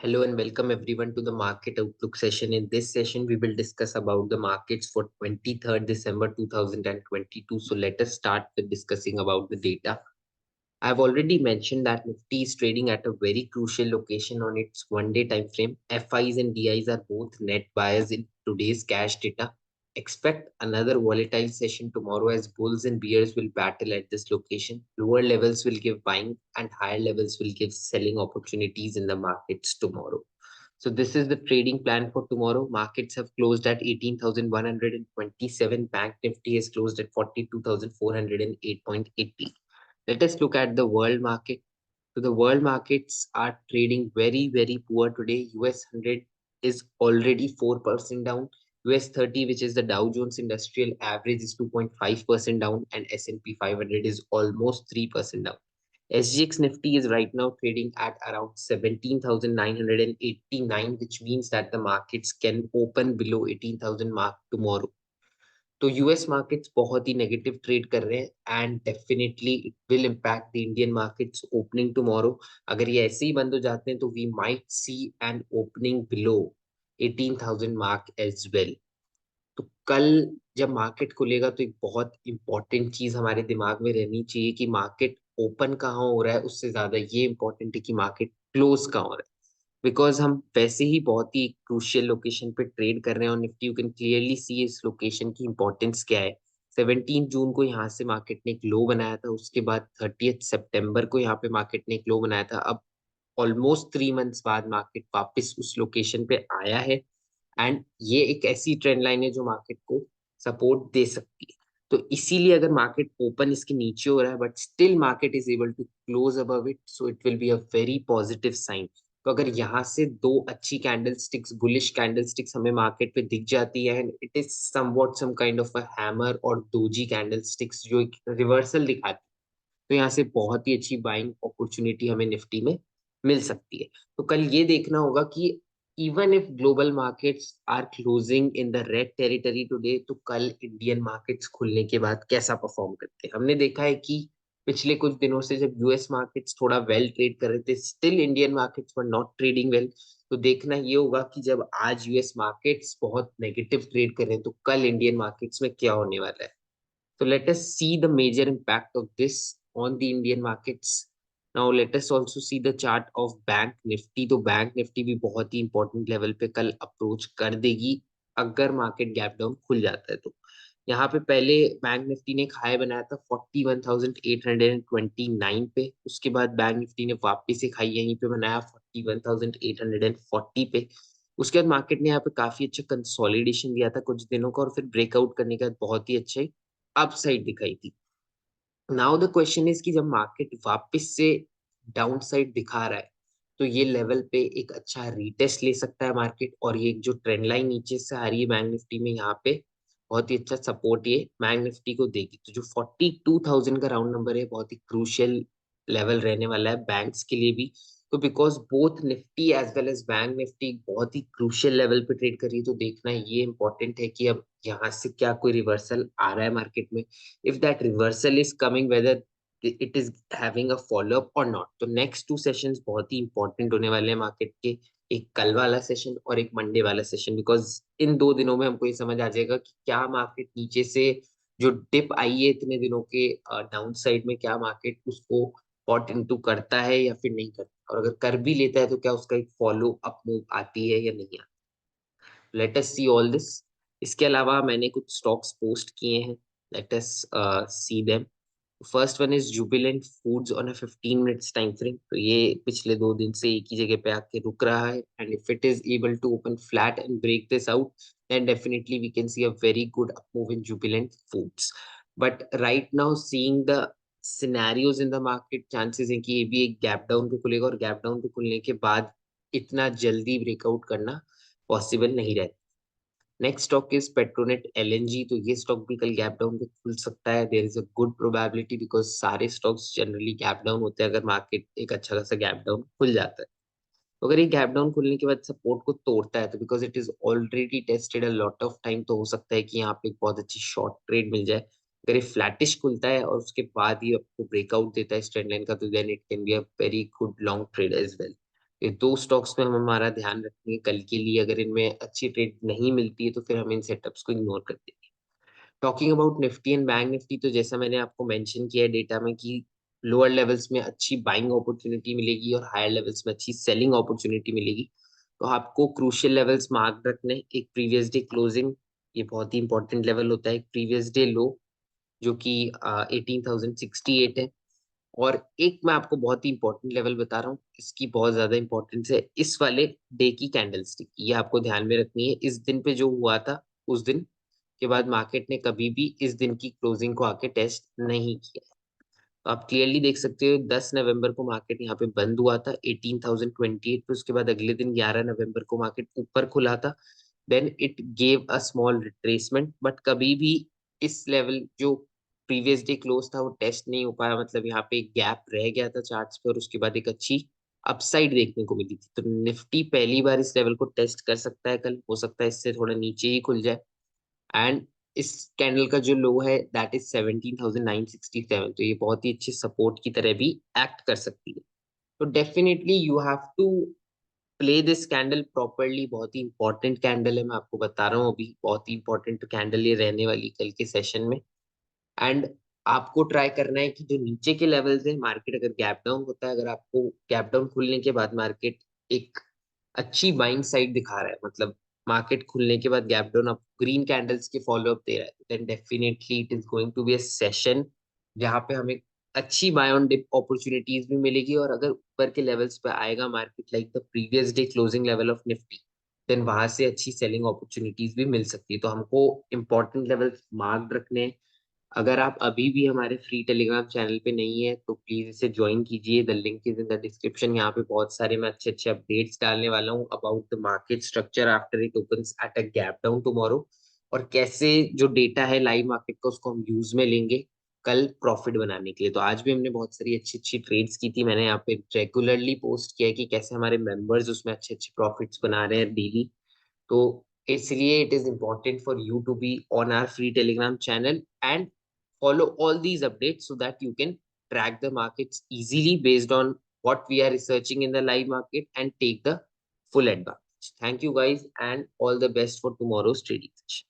Hello and welcome everyone to the Market Outlook session. In this session, we will discuss about the markets for 23rd December 2022. So let us start with discussing about the data. I've already mentioned that Nifty is trading at a very crucial location on its one-day time frame. FIs and DIs are both net buyers in today's cash data. Expect another volatile session tomorrow as bulls and bears will battle at this location. Lower levels will give buying and higher levels will give selling opportunities in the markets tomorrow. So this is the trading plan for tomorrow. Markets have closed at 18,127. Bank Nifty has closed at 42,408.80. Let us look at the world market. So the world markets are trading very, very poor today. US 100 is already 4% down. US 30, which is the Dow Jones Industrial Average, is 2.5% down, and S&P 500 is almost 3% down. SGX Nifty is right now trading at around 17,989, which means that the markets can open below 18,000 mark tomorrow. तो US markets बहुत ही negative trade कर रहे हैं and definitely it will impact the Indian markets opening tomorrow. अगर ये ऐसे ही बंद हो जाते हैं तो we might see an opening below 18,000 mark as well. तो कल जब मार्केट खुलेगा तो एक बहुत इंपॉर्टेंट चीज हमारे दिमाग में रहनी चाहिए कि मार्केट ओपन कहाँ हो रहा है, उससे ज्यादा ये इंपॉर्टेंट है कि मार्केट क्लोज कहाँ हो रहा है. बिकॉज हम वैसे ही बहुत ही क्रूशियल लोकेशन पे ट्रेड कर रहे हैं और Nifty you can clearly see इस लोकेशन की इंपॉर्टेंस क्या है. 17 जून को यहाँ से मार्केट ने एक लो बनाया था, उसके बाद 30 सितंबर को यहाँ पे मार्केट ने एक लो बनाया था. अब ऑलमोस्ट 3 मंथ्स बाद मार्केट वापस उस लोकेशन पे आया है एंड ये एक ऐसी ट्रेंड लाइन है जो मार्केट को सपोर्ट दे सकती है. तो इसीलिए अगर मार्केट ओपन इसके नीचे हो रहा है but still market is able to close above it, so it will be a very positive sign. तो अगर यहाँ से दो अच्छी candlesticks, bullish candlesticks हमें मार्केट पे दिख जाती है and it is somewhat some kind of a hammer और दोजी कैंडल स्टिक्स जो एक रिवर्सल दिखाती है, तो यहाँ से बहुत ही अच्छी बाइंग अपॉर्चुनिटी हमें निफ्टी में मिल सकती है. तो कल ये देखना होगा कि even if global markets are closing in the red territory today, तो कल इंडियन मार्केट्स खुलने के बाद कैसा परफॉर्म करते हैं. हमने देखा है कि पिछले कुछ दिनों से जब यूएस मार्केट्स थोड़ा वेल ट्रेड कर रहे थे, still Indian markets were not trading well. तो देखना ये होगा कि जब आज यूएस मार्केट्स बहुत नेगेटिव ट्रेड कर रहे हैं तो कल इंडियन मार्केट्स में क्या होने वाला है. So let us see the major impact of this on the Indian markets. Now let us also see the chart of Bank Nifty. तो Bank Nifty भी बहुत ही important level पे कल अप्रोच कर देगी अगर मार्केट गैप डाउन खुल जाता है. तो यहाँ पे पहले बैंक निफ्टी ने एक हाई बनाया था 41,829 पे. उसके बाद बैंक निफ्टी ने वापस एक हाई यहीं पे बनाया 41,840 पे. उसके बाद मार्केट ने यहाँ पे काफी अच्छा कंसोलिडेशन दिया था कुछ दिनों का और फिर ब्रेकआउट करने के बाद बहुत ही अच्छे अपसाइड दिखाई थी. नाउ द क्वेश्चन इज कि जब मार्केट वापस से डाउन साइड दिखा रहा है तो ये लेवल पे एक अच्छा रीटेस्ट ले सकता है मार्केट, और ये जो ट्रेंड लाइन नीचे से आ रही है बैंक निफ्टी में यहाँ पे बहुत ही अच्छा सपोर्ट ये बैंक निफ्टी को देगी. तो जो 42,000 का राउंड नंबर है बहुत ही क्रूशियल लेवल रहने वाला है बैंक्स के लिए भी. तो because both Nifty as well as bank Nifty बहुत ही क्रूशियल लेवल पे ट्रेड कर रही है, तो देखना ये इंपॉर्टेंट है कि अब यहाँ से क्या कोई रिवर्सल आ रहा है मार्केट में. if that reversal is coming, whether it is having a follow up or not. तो next 2 सेशंस बहुत ही इंपॉर्टेंट होने वाले हैं मार्केट के, एक कल वाला सेशन और एक मंडे वाला सेशन. बिकॉज इन 2 दिनों में हमको ये समझ आ जाएगा कि क्या मार्केट नीचे से जो डिप आई है इतने दिनों के डाउन साइड में, क्या मार्केट उसको पॉट इनटू करता है या फिर नहीं करता, और अगर कर भी लेता है तो क्या उसका एक फॉलो अप मूव आती है या नहीं आती. Let us see all this. इसके अलावा मैंने कुछ स्टॉक्स पोस्ट किए हैं. Let us see them. First one is Jubilant Foods on a 15 minutes time frame. तो ये पिछले 2 दिन से एक ही जगह पे आके रुक रहा है and if it is able to open flat and break this out then definitely we can see a very good up move in Jubilant Foods. But right now seeing the scenarios in the market, chances है कि ये भी एक gap down पे खुलेगा और gap down पे खुलने के बाद इतना जल्दी ब्रेकआउट करना पॉसिबल नहीं रहता. Next stock is Petronet LNG. तो ये स्टॉक भी कल गैप डाउन पे खुल सकता है. There is a good probability because सारे स्टॉक्स जनरली गैप डाउन होते हैं अगर मार्केट एक अच्छा खासा गैप डाउन खुल जाता है. तो अगर ये गैप डाउन खुलने के बाद सपोर्ट को तोड़ता है तो because it is already tested a lot of time, तो हो सकता है कि यहाँ पे एक बहुत अच्छी शॉर्ट ट्रेड मिल जाए. अगर ये फ्लैटिश खुलता है और उसके बाद ही आपको ब्रेकआउट देता है इस ट्रेंड लाइन का, तो then it can be a very good long trade as well. ये 2 स्टॉक्स में हम हमारा ध्यान रखेंगे कल के लिए। अगर इनमें अच्छी ट्रेड नहीं मिलती है तो फिर हम इन सेटअप्स को इग्नोर कर देंगे। Talking about Nifty and bank Nifty, तो जैसा मैंने आपको मेंशन किया है डेटा में कि लोअर लेवल्स में अच्छी बाइंग अपॉर्चुनिटी मिलेगी और हायर लेवल्स में अच्छी सेलिंग अपॉर्चुनिटी मिलेगी। तो आपको क्रूशियल लेवल्स मार्क रखने, एक प्रीवियस डे क्लोजिंग, ये बहुत ही इंपॉर्टेंट लेवल होता है। एक प्रीवियस डे लो जो कि 18,068 है। और एक मैं आपको बहुत ही इंपॉर्टेंट लेवल बता रहा हूँ, इसकी बहुत ज्यादा इंपॉर्टेंस है, इस वाले डे की कैंडल स्टिक, ये आपको ध्यान में रखनी है। इस दिन पे जो हुआ था, उस दिन के बाद मार्केट ने कभी भी इस दिन की क्लोजिंग को आके टेस्ट नहीं किया। तो आप क्लियरली देख सकते हो 10 नवंबर को मार्केट यहाँ पे बंद हुआ था 18,028 पे। उसके बाद अगले दिन 11 नवंबर को मार्केट ऊपर खुला था। Then it gave a small retracement, but कभी भी इस लेवल जो प्रीवियस डे क्लोज था वो टेस्ट नहीं हो पाया। मतलब यहाँ पे एक गैप रह गया था चार्ट्स पे और उसके बाद एक अच्छी अपसाइड देखने को मिली थी। तो निफ्टी पहली बार इस लेवल को टेस्ट कर सकता है कल, हो सकता है इससे थोड़ा नीचे ही खुल जाए। एंड इस कैंडल का जो लो है दैट इज 17,967, तो ये बहुत ही अच्छे सपोर्ट की तरह भी एक्ट कर सकती है। तो definitely you have to play this candle properly. बहुत ही इंपॉर्टेंट कैंडल है, मैं आपको बता रहा हूँ अभी, बहुत ही इंपॉर्टेंट कैंडल ये रहने वाली कल के सेशन में। एंड आपको ट्राई करना है कि जो नीचे के लेवल्स है, मार्केट अगर गैप डाउन होता है, अगर आपको गैप डाउन खुलने के बाद मार्केट एक अच्छी बाइंग साइड दिखा रहा है, मतलब मार्केट खुलने के बाद गैप डाउन आप ग्रीन कैंडल्स के फॉलो अप दे रहा है, then definitely it is going to be a session जहाँ पे हमें अच्छी बाय ऑन डिप अपॉर्चुनिटीज भी मिलेगी। और अगर ऊपर के लेवल्स पे आएगा market like the previous day closing level of Nifty, then वहां से अच्छी सेलिंग अपॉर्चुनिटीज भी मिल सकती है। तो हमको इंपॉर्टेंट लेवल्स मार्क रखने हैं। अगर आप अभी भी हमारे फ्री टेलीग्राम चैनल पे नहीं है तो प्लीज इसे ज्वाइन कीजिए, the link is in the description. यहाँ पे बहुत सारे मैं अच्छे अच्छे अपडेट्स डालने वाला हूँ about the market structure after it opens at a gap down tomorrow, और कैसे जो डेटा है लाइव मार्केट का उसको हम यूज में लेंगे कल प्रॉफिट बनाने के लिए। तो आज भी हमने बहुत सारी अच्छी अच्छी ट्रेड्स की थी, मैंने यहाँ पे रेगुलरली पोस्ट किया है कि कैसे हमारे मेंबर्स उसमें अच्छे अच्छे प्रॉफिट्स बना रहे हैं डेली। तो इसलिए it is important for you to be on our free Telegram channel and follow all these updates so that you can track the markets easily based on what we are researching in the live market and take the full advantage. Thank you guys and all the best for tomorrow's trading session.